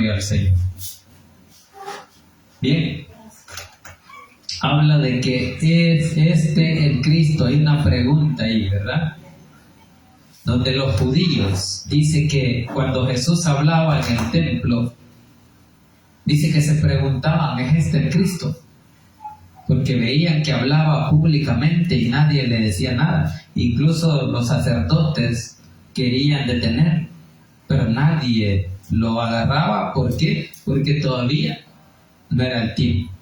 Gloria al Señor. Bien. Habla de que es el Cristo. Hay una pregunta ahí, ¿verdad? Donde los judíos, dice que cuando Jesús hablaba en el templo, dice que se preguntaban, ¿es este el Cristo? Porque veían que hablaba públicamente y nadie le decía nada. Incluso los sacerdotes querían detener, pero nadie lo agarraba. ¿Por qué? Porque todavía no era el tiempo.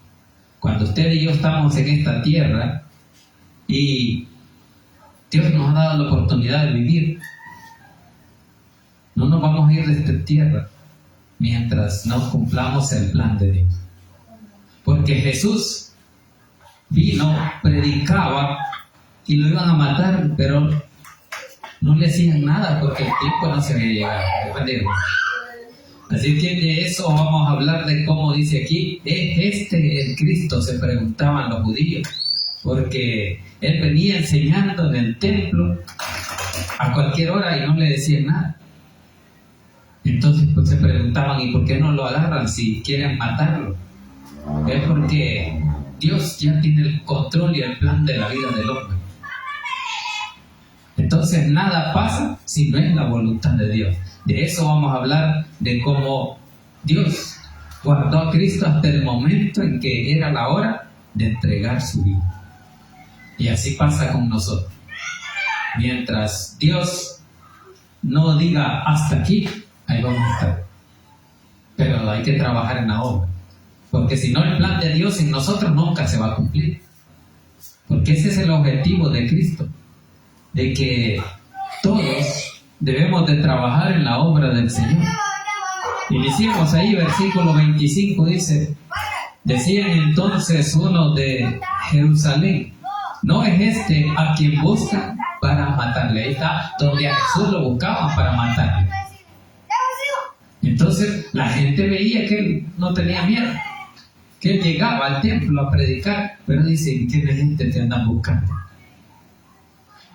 Cuando usted y yo estamos en esta tierra y Dios nos ha dado la oportunidad de vivir, no nos vamos a ir de esta tierra mientras no cumplamos el plan de Dios. Porque Jesús vino, predicaba y lo iban a matar, pero no le hacían nada porque el tiempo no se había llegado. Así que de eso vamos a hablar, de cómo dice aquí, ¿es este el Cristo?, se preguntaban los judíos, porque él venía enseñando en el templo a cualquier hora y no le decían nada. Entonces pues se preguntaban, ¿y por qué no lo agarran si quieren matarlo? Es porque Dios ya tiene el control y el plan de la vida del hombre. Entonces nada pasa si no es la voluntad de Dios. De eso vamos a hablar, de cómo Dios guardó a Cristo hasta el momento en que era la hora de entregar su vida. Y así pasa con nosotros. Mientras Dios no diga hasta aquí, ahí vamos a estar. Pero hay que trabajar en la obra. Porque si no, el plan de Dios en nosotros nunca se va a cumplir. Porque ese es el objetivo de Cristo. De que todos debemos de trabajar en la obra del Señor. Iniciemos ahí, versículo 25 dice, decían entonces unos de Jerusalén, ¿no es este a quien buscan para matarle? Ahí está donde a Jesús lo buscaban para matarle. Entonces la gente veía que él no tenía miedo, que él llegaba al templo a predicar, pero dice, ¿quién gente te andan buscando?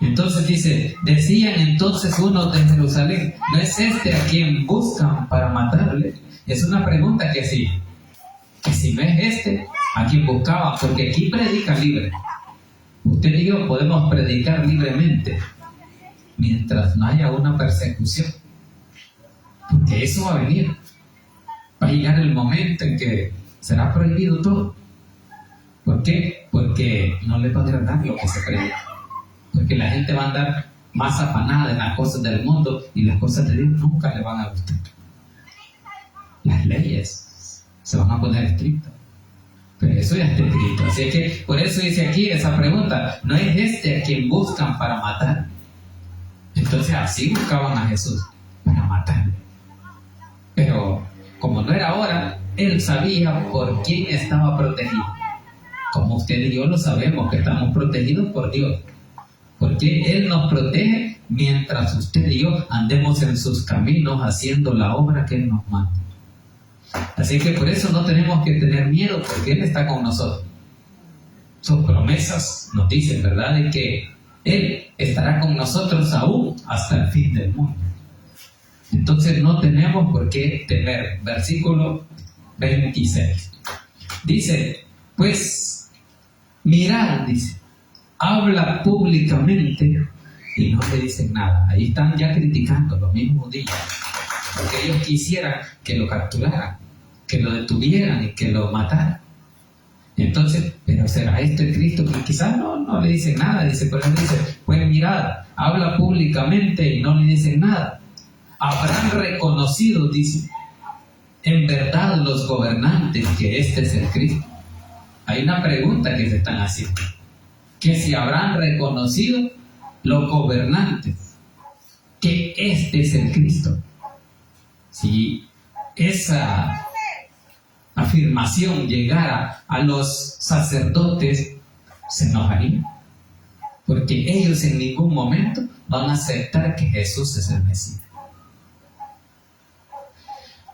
Entonces dice, decían entonces unos de Jerusalén, ¿no es este a quien buscan para matarle? Es una pregunta que sí, que si no es este a quien buscaban, porque aquí predica libre. Usted y yo podemos predicar libremente mientras no haya una persecución, porque eso va a venir. Va a llegar el momento en que será prohibido todo. ¿Por qué? Porque no le va a agradar lo que se predica. Porque la gente va a andar más afanada en las cosas del mundo y las cosas de Dios nunca le van a gustar. Las leyes se van a poner estrictas. Pero eso ya está escrito. Así que por eso dice aquí esa pregunta, ¿no es este a quien buscan para matar? Entonces así buscaban a Jesús, para matarle. Pero como no era hora, él sabía por quién estaba protegido. Como usted y yo lo sabemos, que estamos protegidos por Dios. Porque Él nos protege mientras usted y yo andemos en sus caminos haciendo la obra que Él nos manda. Así que por eso no tenemos que tener miedo, porque Él está con nosotros. Sus promesas nos dicen, ¿verdad?, de que Él estará con nosotros aún hasta el fin del mundo. Entonces no tenemos por qué temer. Versículo 26. Dice, pues mirad, dice, habla públicamente y no le dicen nada. Ahí están ya criticando los mismos judíos, porque ellos quisieran que lo capturaran, que lo detuvieran y que lo mataran. Entonces, pero será esto el Cristo, que quizás no le dicen nada. Dice, pero él dice, pues mirad, habla públicamente y no le dicen nada. Habrán reconocido, dice, en verdad los gobernantes que este es el Cristo. Hay una pregunta que se están haciendo, que si habrán reconocido los gobernantes que este es el Cristo. Si esa afirmación llegara a los sacerdotes, se enojarían, porque ellos en ningún momento van a aceptar que Jesús es el Mesías,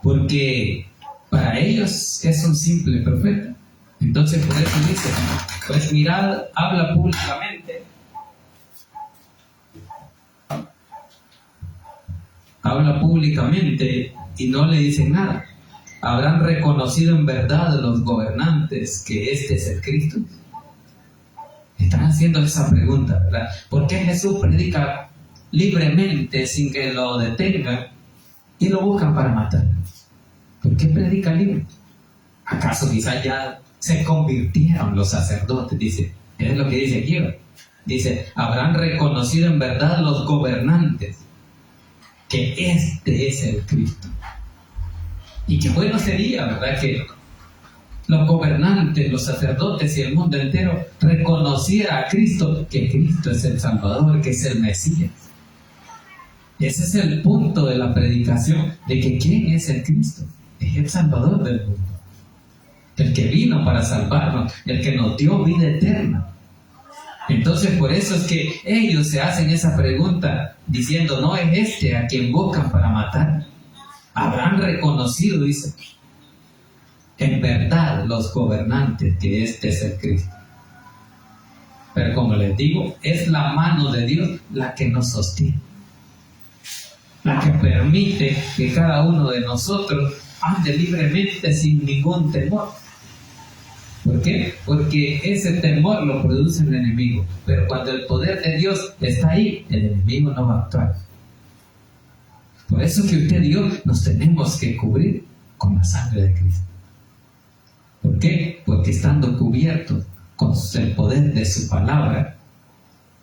porque para ellos es un simple profeta. Entonces por eso dice, pues mirad, habla públicamente, y no le dicen nada. ¿habrán reconocido en verdad los gobernantes que este es el Cristo? Están haciendo esa pregunta, ¿verdad? ¿Por qué Jesús predica libremente sin que lo detengan y lo buscan para matar? ¿Por qué predica libre? ¿Acaso quizás ya se convirtieron los sacerdotes? Dice, es lo que dice aquí, ¿verdad? Dice, ¿habrán reconocido en verdad los gobernantes que este es el Cristo? Y qué bueno sería, ¿verdad?, que los gobernantes, los sacerdotes y el mundo entero reconociera a Cristo, que Cristo es el Salvador, que es el Mesías. Ese es el punto de la predicación, de que ¿quién es el Cristo? Es el Salvador del mundo, el que vino para salvarnos, el que nos dio vida eterna. Entonces, por eso es que ellos se hacen esa pregunta diciendo, ¿no es este a quien buscan para matar? Habrán reconocido, dice, en verdad los gobernantes que este es el Cristo. Pero como les digo, es la mano de Dios la que nos sostiene, la que permite que cada uno de nosotros ande libremente sin ningún temor. ¿Por qué? Porque ese temor lo produce el enemigo. Pero cuando el poder de Dios está ahí, el enemigo no va a actuar. Por eso que usted y yo nos tenemos que cubrir con la sangre de Cristo. ¿Por qué? Porque estando cubiertos con el poder de su palabra,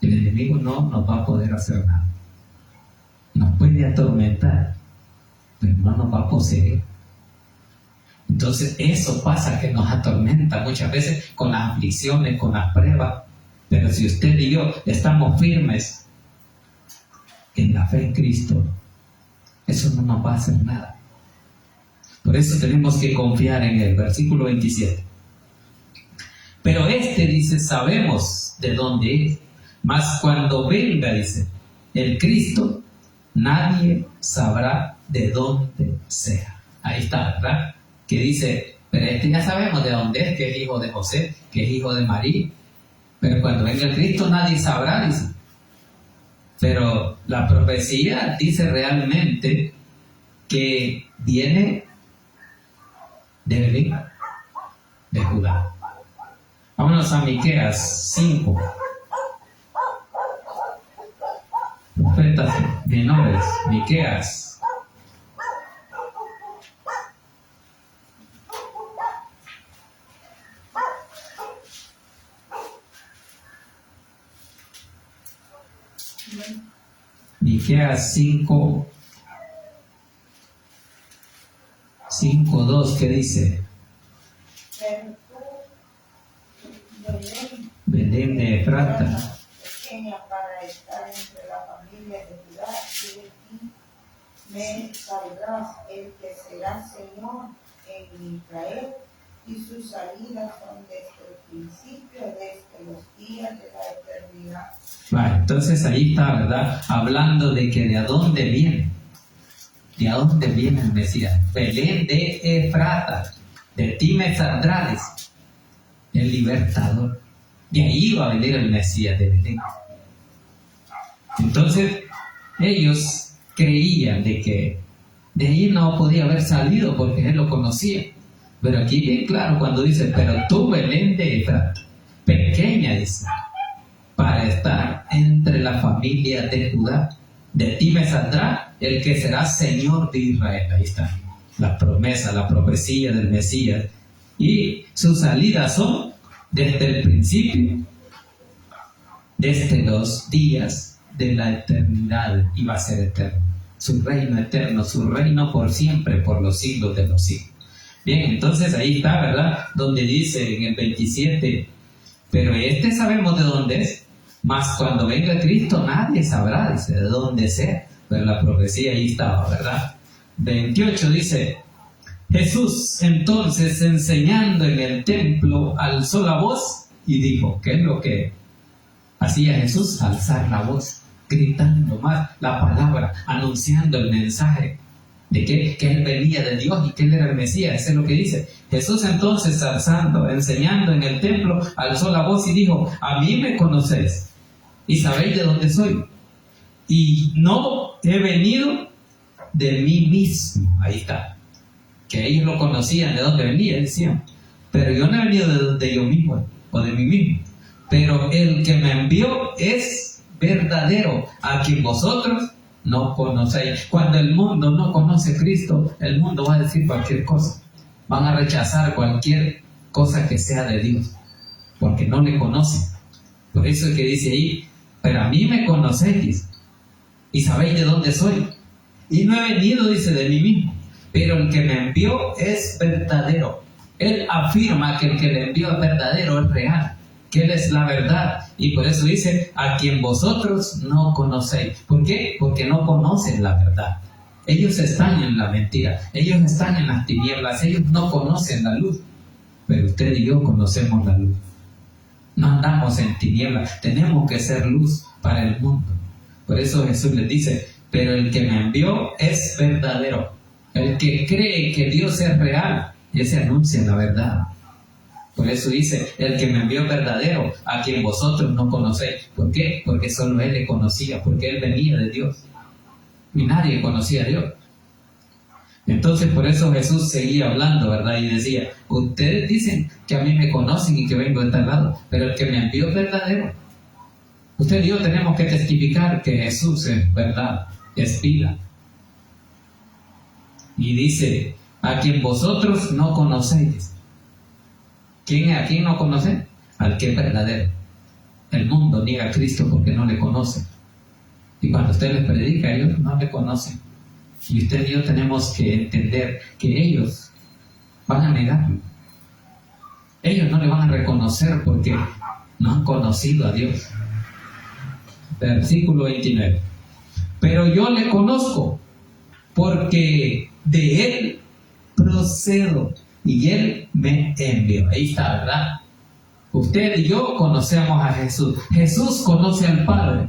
el enemigo no nos va a poder hacer nada. Nos puede atormentar, pero no nos va a poseer. Entonces eso pasa, que nos atormenta muchas veces con las aflicciones, con las pruebas. Pero si usted y yo estamos firmes en la fe en Cristo, eso no nos va a hacer nada. Por eso tenemos que confiar en el versículo 27. Pero dice, sabemos de dónde es, mas cuando venga, dice, el Cristo, nadie sabrá de dónde sea. Ahí está, ¿verdad? Que dice, pero ya sabemos de dónde es, que es hijo de José, que es hijo de María. Pero cuando venga el Cristo nadie sabrá, dice. Pero la profecía dice realmente que viene de Belén, de Judá. Vámonos a Miqueas 5. Profetas menores, Miqueas. Miqueas 5:2, ¿qué dice? Belén de Efrata, pequeña para estar entre la familia de Judá, y de ti me saldrás el que será Señor en Israel, y sus salidas son desde el principio, desde los días de la eternidad. Vale, entonces ahí está, ¿verdad? Hablando de que de dónde viene. ¿De dónde viene el Mesías? Belén de Efrata, de ti me saldrás, el libertador. De ahí va a venir el Mesías de Belén. Entonces, ellos creían de que de ahí no podía haber salido porque él lo conocía. Pero aquí bien claro cuando dice, pero tú, Belén de Efrata, pequeña, dice, para estar entre la familia de Judá, de ti me saldrá el que será Señor de Israel. Ahí está la promesa, la profecía del Mesías. Y sus salidas son desde el principio, desde los días de la eternidad, y va a ser eterno. Su reino eterno, su reino por siempre, por los siglos de los siglos. Bien, entonces ahí está, ¿verdad? Donde dice en el 27, pero sabemos de dónde es, mas cuando venga Cristo nadie sabrá, dice, de dónde sea. Pero la profecía ahí estaba, ¿verdad? 28 dice, Jesús entonces enseñando en el templo alzó la voz y dijo, ¿qué es lo que hacía Jesús? Alzar la voz, gritando más la palabra, anunciando el mensaje de que él venía de Dios y que él era el Mesías. Eso es lo que dice. Jesús entonces enseñando en el templo, alzó la voz y dijo, a mí me conocéis y sabéis de dónde soy, y no he venido de mí mismo. Ahí está. que ellos lo conocían de dónde venía, decían, pero yo no he venido de yo mismo o de mí mismo, pero el que me envió es verdadero, a quien vosotros no conocéis. Cuando el mundo no conoce a Cristo, el mundo va a decir cualquier cosa, van a rechazar cualquier cosa que sea de Dios, porque no le conocen. Por eso es que dice ahí, pero a mí me conocéis y sabéis de dónde soy, y no he venido, dice, de mí mismo, pero el que me envió es verdadero. Él afirma que el que le envió es verdadero, es real, que Él es la verdad, y por eso dice, a quien vosotros no conocéis. ¿Por qué? Porque no conocen la verdad. Ellos están en la mentira, ellos están en las tinieblas, ellos no conocen la luz, pero usted y yo conocemos la luz. No andamos en tinieblas, tenemos que ser luz para el mundo. Por eso Jesús les dice, pero el que me envió es verdadero. El que cree que Dios es real, ese anuncia la verdad. Por eso dice, el que me envió es verdadero, a quien vosotros no conocéis. ¿Por qué? Porque solo Él le conocía, porque Él venía de Dios. Y nadie conocía a Dios. Entonces por eso Jesús seguía hablando, ¿verdad? Y decía, ustedes dicen que a mí me conocen y que vengo de tal lado, pero el que me envió es verdadero. Usted y yo tenemos que testificar que Jesús es verdad, es vida. Y dice, a quien vosotros no conocéis. ¿A quién no conocen? Al que es verdadero. El mundo niega a Cristo porque no le conoce. Y cuando usted les predica, ellos no le conocen. Y usted y yo tenemos que entender que ellos van a negarlo. Ellos no le van a reconocer porque no han conocido a Dios. Versículo 29. Pero yo le conozco porque de Él procedo y Él me envió. Ahí está, ¿verdad? Usted y yo conocemos a Jesús. Jesús conoce al Padre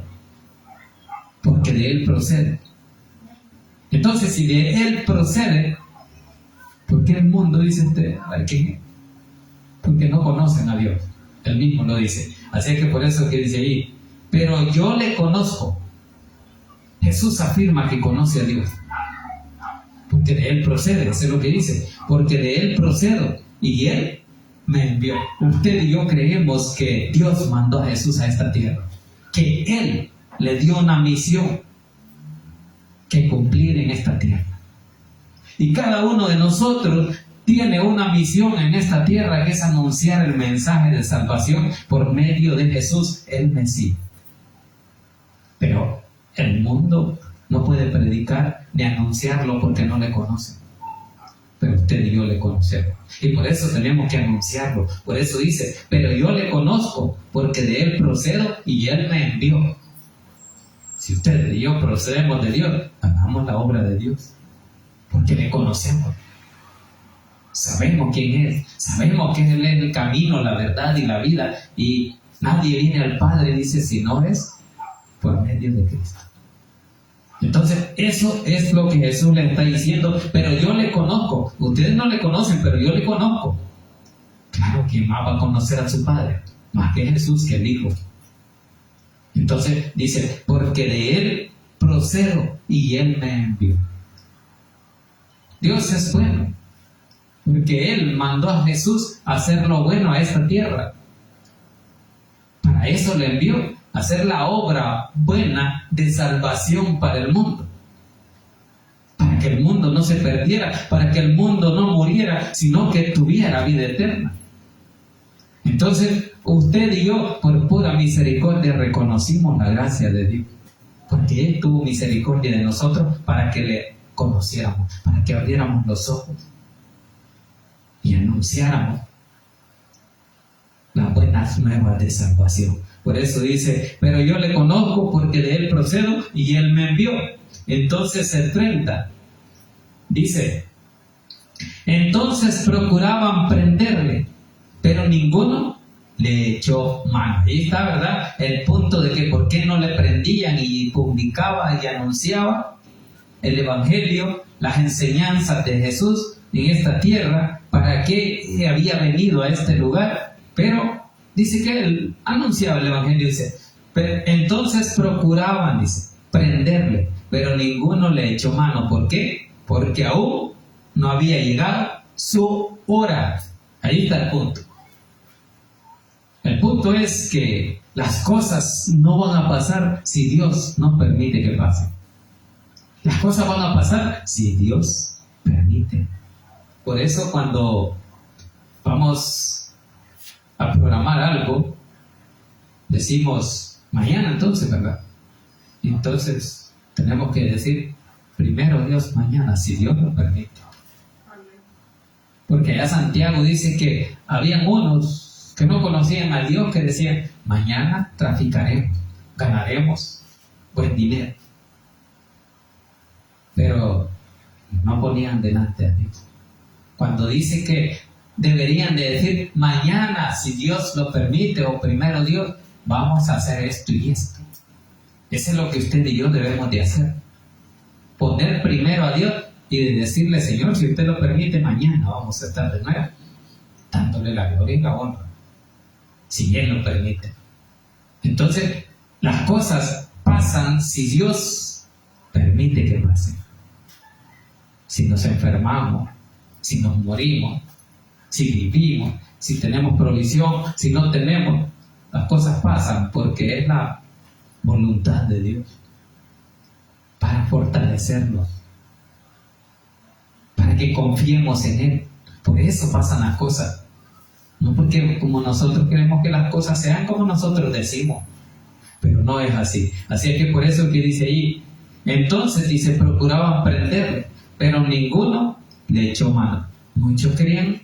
porque de Él procede. Entonces, si de Él procede, ¿por qué el mundo dice usted? Porque no conocen a Dios. Él mismo lo dice. Así que por eso que dice ahí, pero yo le conozco. Jesús afirma que conoce a Dios. Porque de Él procede, eso es lo que dice. Porque de Él procedo y Él me envió. Usted y yo creemos que Dios mandó a Jesús a esta tierra. Que Él le dio una misión que cumplir en esta tierra. Y cada uno de nosotros tiene una misión en esta tierra, que es anunciar el mensaje de salvación por medio de Jesús, el Mesías. Pero el mundo no puede predicar ni anunciarlo porque no le conoce. Pero usted y yo le conocemos. Y por eso tenemos que anunciarlo. Por eso dice, pero yo le conozco porque de Él procedo y Él me envió. Si usted y yo procedemos de Dios, hagamos la obra de Dios. Porque le conocemos. Sabemos quién es. Sabemos que Él es el camino, la verdad y la vida. Y nadie viene al Padre, dice, si no es por medio de Cristo. Entonces, eso es lo que Jesús le está diciendo. Pero yo le conozco. Ustedes no le conocen, pero yo le conozco. Claro, ¿quién más va a conocer a su Padre? Más que Jesús, que el Hijo. Entonces dice, porque de Él procedo y Él me envió. Dios es bueno, porque Él mandó a Jesús a hacer lo bueno a esta tierra. Para eso le envió, a hacer la obra buena de salvación para el mundo. Para que el mundo no se perdiera, para que el mundo no muriera, sino que tuviera vida eterna. Entonces, usted y yo, por pura misericordia, reconocimos la gracia de Dios. Porque Él tuvo misericordia de nosotros para que le conociéramos, para que abriéramos los ojos y anunciáramos las buenas nuevas de salvación. Por eso dice, pero yo le conozco porque de Él procedo y Él me envió. Entonces el 30 dice, entonces procuraban prenderle, pero ninguno le echó mano. Ahí está, ¿verdad? El punto de que por qué no le prendían y publicaba y anunciaba el Evangelio, las enseñanzas de Jesús en esta tierra, para qué había venido a este lugar. Pero dice que él anunciaba el Evangelio, dice, pero entonces procuraban, dice, prenderle, pero ninguno le echó mano. ¿Por qué? Porque aún no había llegado su hora. Ahí está el punto. El punto es que las cosas no van a pasar si Dios no permite que pasen. Las cosas van a pasar si Dios permite. Por eso cuando vamos a programar algo, decimos mañana entonces, ¿verdad? Y entonces tenemos que decir primero Dios mañana, si Dios lo permite. Porque allá Santiago dice que habían unos que no conocían a Dios que decían, mañana traficaremos, ganaremos buen dinero. Pero no ponían delante a Dios. Cuando dice que deberían de decir, mañana, si Dios lo permite, o primero Dios, vamos a hacer esto y esto. Eso es lo que usted y yo debemos de hacer. Poner primero a Dios y de decirle, Señor, si usted lo permite, mañana vamos a estar de nuevo, dándole la gloria y la honra, si Él lo permite. Entonces, las cosas pasan si Dios permite que pasen. Si nos enfermamos, si nos morimos, si vivimos, si tenemos provisión, si no tenemos, las cosas pasan porque es la voluntad de Dios para fortalecernos, para que confiemos en Él. Por eso pasan las cosas, no porque como nosotros queremos que las cosas sean como nosotros decimos, pero no es así. Así es que por eso que dice ahí, entonces dice, procuraban prenderle, pero ninguno le echó mano. Muchos querían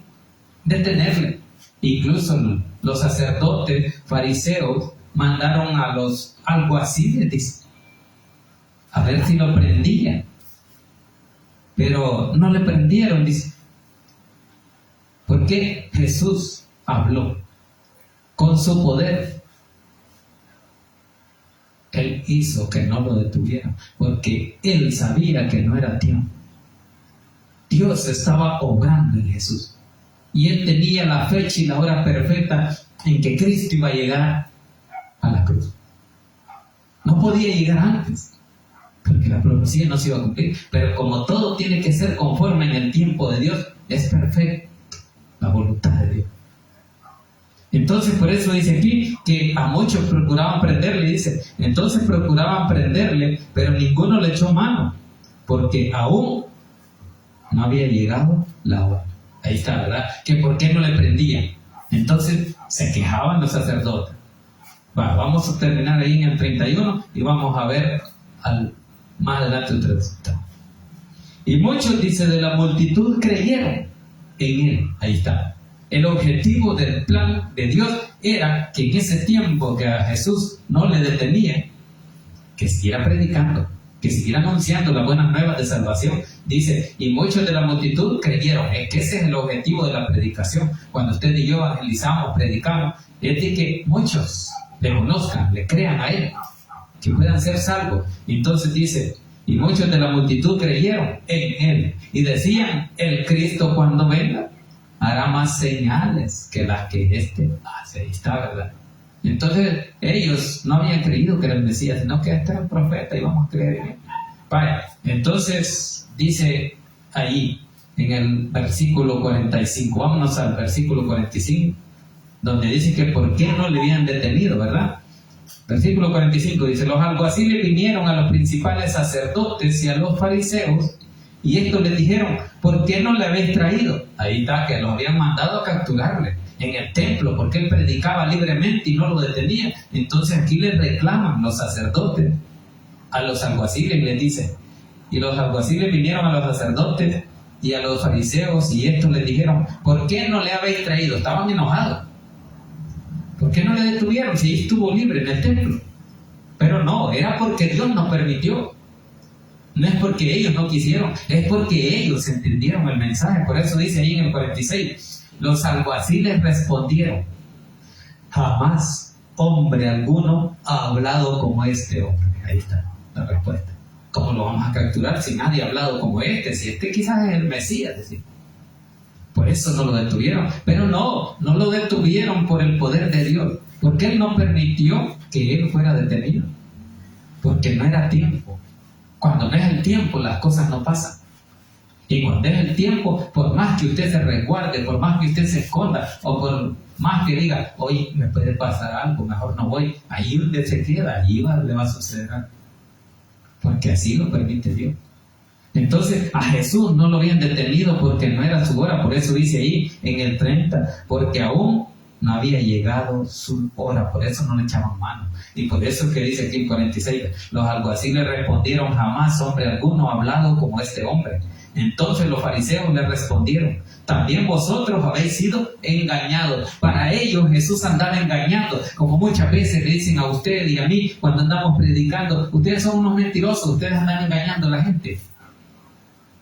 detenerle. Incluso los sacerdotes, fariseos, mandaron a los alguaciles, dice, a ver si lo prendían. Pero no le prendieron, dice. Porque Jesús habló con su poder. Él hizo que no lo detuvieran, porque Él sabía que no era tiempo. Dios estaba obrando en Jesús. Y Él tenía la fecha y la hora perfecta en que Cristo iba a llegar a la cruz. No podía llegar antes, porque la profecía no se iba a cumplir. Pero como todo tiene que ser conforme en el tiempo de Dios, es perfecto la voluntad de Dios. Entonces por eso dice aquí que a muchos procuraban prenderle, dice, entonces procuraban prenderle, pero ninguno le echó mano, porque aún no había llegado la hora. Ahí está, ¿verdad? Que por qué no le prendían. Entonces se quejaban los sacerdotes. Vamos a terminar ahí en el 31 y vamos a ver más adelante otro resultado. Y muchos, dice, de la multitud creyeron en Él. Ahí está. El objetivo del plan de Dios era que en ese tiempo que a Jesús no le detenía, que siguiera predicando, que siguiera anunciando las buenas nuevas de salvación. Dice, y muchos de la multitud creyeron. Es que ese es el objetivo de la predicación. Cuando usted y yo evangelizamos, predicamos, es de que muchos le conozcan, le crean a Él, que puedan ser salvos. Entonces dice, y muchos de la multitud creyeron en Él y decían, el Cristo cuando venga hará más señales que las que éste hace. Ahí está, ¿verdad? Entonces ellos no habían creído que era el Mesías, sino que este era el profeta y vamos a creer en él. Vaya, entonces dice ahí en el versículo 45, vámonos al versículo 45, donde dice que por qué no le habían detenido, ¿verdad? Versículo 45 dice, los alguaciles vinieron a los principales sacerdotes y a los fariseos, y estos les dijeron, ¿por qué no le habéis traído? Ahí está, que los habían mandado a capturarle en el templo, porque él predicaba libremente y no lo detenía. Entonces aquí le reclaman los sacerdotes a los alguaciles y les dicen, y los alguaciles vinieron a los sacerdotes y a los fariseos y estos les dijeron, ¿por qué no le habéis traído? Estaban enojados. ¿Por qué no le detuvieron si estuvo libre en el templo? Pero no, era porque Dios nos permitió. No es porque ellos no quisieron, es porque ellos entendieron el mensaje. Por eso dice ahí en el 46, los alguaciles respondieron, jamás hombre alguno ha hablado como este hombre. Ahí está la respuesta. ¿Cómo lo vamos a capturar si nadie ha hablado como este? Si este quizás es el Mesías, decir. Por eso no lo detuvieron. Pero no lo detuvieron por el poder de Dios, porque Él no permitió que Él fuera detenido, porque no era tiempo. Cuando no es el tiempo, las cosas no pasan. Y cuando es el tiempo, por más que usted se resguarde, por más que usted se esconda, o por más que diga, hoy me puede pasar algo, mejor no voy, ahí donde se queda, le va a suceder algo. Porque así lo permite Dios. Entonces a Jesús no lo habían detenido porque no era su hora, por eso dice ahí en el 30, porque aún no había llegado su hora, por eso no le echaban mano. Y por eso que dice aquí en 46, los alguaciles respondieron, jamás hombre alguno ha hablado como este hombre. Entonces los fariseos le respondieron, también vosotros habéis sido engañados. Para ellos Jesús andaba engañando, como muchas veces le dicen a usted y a mí cuando andamos predicando, ustedes son unos mentirosos, ustedes andan engañando a la gente.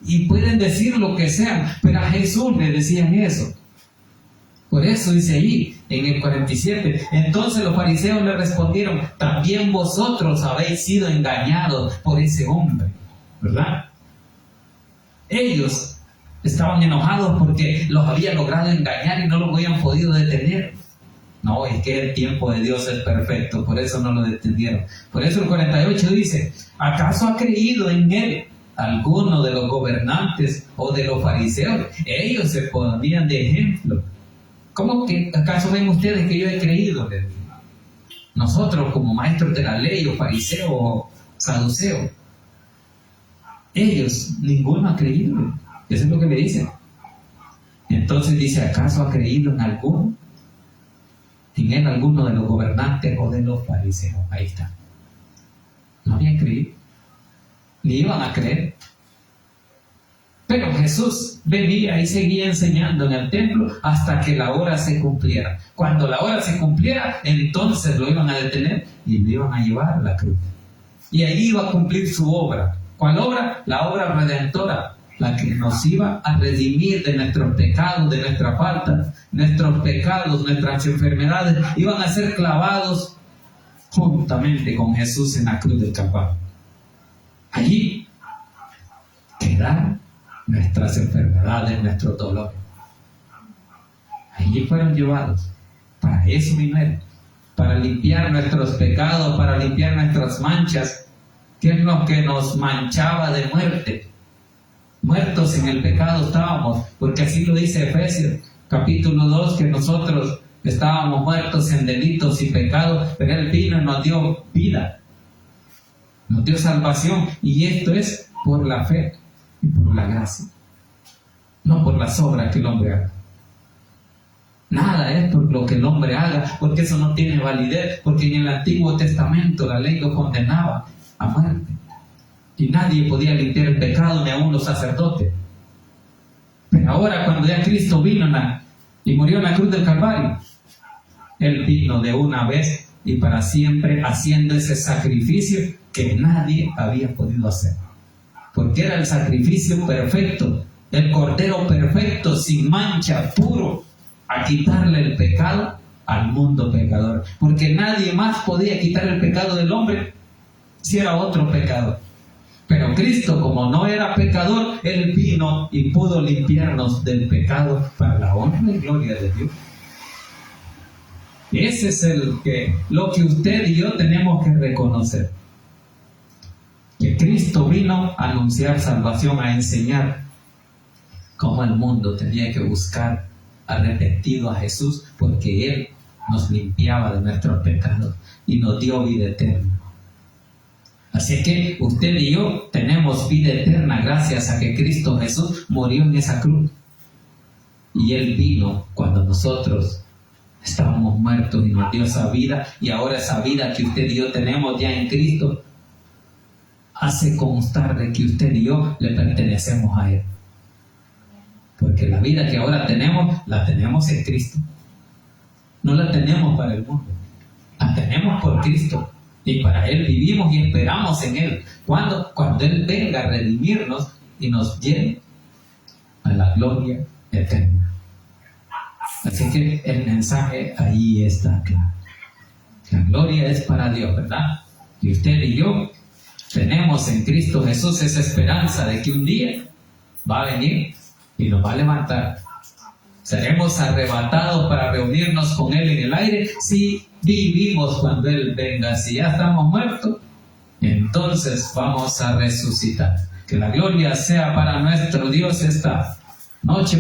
Y pueden decir lo que sea, pero a Jesús le decían eso. Por eso dice ahí en el 47, entonces los fariseos le respondieron, también vosotros habéis sido engañados por ese hombre, ¿verdad? Ellos estaban enojados porque los había logrado engañar y no los habían podido detener. No, es que el tiempo de Dios es perfecto, por eso no lo detuvieron. Por eso el 48 dice, ¿acaso ha creído en él alguno de los gobernantes o de los fariseos? Ellos se ponían de ejemplo. ¿Cómo que acaso ven ustedes que yo he creído? Nosotros como maestros de la ley o fariseos o saduceos, ellos, ninguno ha creído. Eso es lo que le dicen. Entonces dice, ¿acaso ha creído en alguno? En él alguno de los gobernantes o de los fariseos. Ahí está. No habían creído. Ni iban a creer. Pero Jesús venía y seguía enseñando en el templo hasta que la hora se cumpliera. Cuando la hora se cumpliera, entonces lo iban a detener y lo iban a llevar a la cruz. Y ahí iba a cumplir su obra. ¿Cuál obra? La obra redentora, la que nos iba a redimir de nuestros pecados, de nuestra falta, nuestros pecados, nuestras enfermedades, iban a ser clavados juntamente con Jesús en la cruz del Calvario. Allí quedaron nuestras enfermedades, nuestros dolores. Allí fueron llevados. Para eso vinieron, para limpiar nuestros pecados, para limpiar nuestras manchas. ¿Qué es lo que nos manchaba de muerte? Muertos en el pecado estábamos, porque así lo dice Efesios, capítulo 2, que nosotros estábamos muertos en delitos y pecados, pero Él vino y nos dio vida, nos dio salvación, y esto es por la fe y por la gracia, no por las obras que el hombre haga. Nada es por lo que el hombre haga, porque eso no tiene validez, porque en el Antiguo Testamento la ley lo condenaba a muerte y nadie podía limpiar el pecado, ni aun los sacerdotes. Pero ahora, cuando ya Cristo vino y murió en la cruz del Calvario, Él vino de una vez y para siempre haciendo ese sacrificio que nadie había podido hacer, porque era el sacrificio perfecto, el cordero perfecto, sin mancha, puro, a quitarle el pecado al mundo pecador, porque nadie más podía quitar el pecado del hombre si era otro pecador. Pero Cristo, como no era pecador, Él vino y pudo limpiarnos del pecado para la honra y gloria de Dios. Ese es lo que usted y yo tenemos que reconocer. Que Cristo vino a anunciar salvación, a enseñar cómo el mundo tenía que buscar arrepentido a Jesús, porque Él nos limpiaba de nuestros pecados y nos dio vida eterna. Así que usted y yo tenemos vida eterna gracias a que Cristo Jesús murió en esa cruz. Y Él vino cuando nosotros estábamos muertos y nos dio esa vida, y ahora esa vida que usted y yo tenemos ya en Cristo hace constar de que usted y yo le pertenecemos a Él. Porque la vida que ahora tenemos, la tenemos en Cristo. No la tenemos para el mundo, la tenemos por Cristo. Y para Él vivimos y esperamos en Él. Cuando Él venga a redimirnos y nos lleve a la gloria eterna. Así que el mensaje ahí está claro. La gloria es para Dios, ¿verdad? Y usted y yo tenemos en Cristo Jesús esa esperanza de que un día va a venir y nos va a levantar. Seremos arrebatados para reunirnos con Él en el aire si vivimos cuando Él venga. Si ya estamos muertos, entonces vamos a resucitar. Que la gloria sea para nuestro Dios esta noche.